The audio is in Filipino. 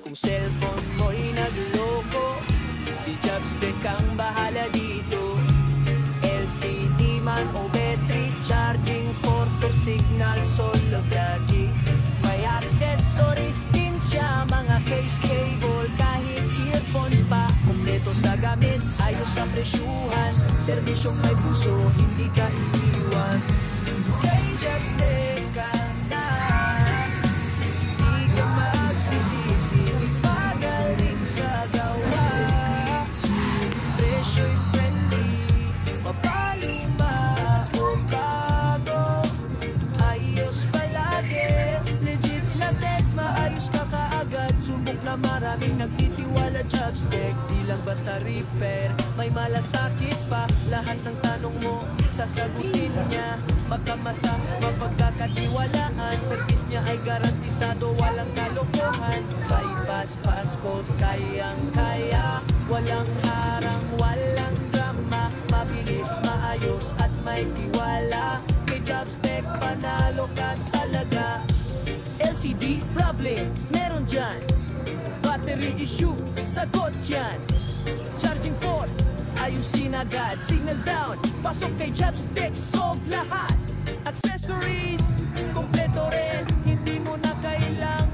Kung cellphone mo'y nagloko, si Jobstick ang bahala dito. LCD man o battery charging, porto, signal, solo vlogging. May accessories din siya, mga case, cable, kahit earphones pa. Kumpleto sa gamit, ayos sa presyuhan, serbisyong may puso, hindi ka iiwan. Kay Jobstick ka na, di ka magsisisi, magaling sa gawa. Presyo'y friendly, mapaluma o bago, ayos palagi. Legit na tech, maayos ka kaagad. Subok na maraming nagtitiwala. Jobstick, di lang basta repair, may malasakit pa. Lahat ng tanong mo, sasagutin niya. Magkamasa, mapagkakatiwalaan. Service niya ay garantisado, walang kalokohan. Bypass, passcode, kayang-kaya. Walang harang, walang drama. Mabilis, maayos at may tiwala. Kay Jobstick, panalo ka talaga. LCD problem, meron dyan. Battery issue, sagot yan. Charging port, ayusin agad. Signal down, pasok kay Jobstick, solve lahat. Accessories, kompleto rin, hindi mo na kailangan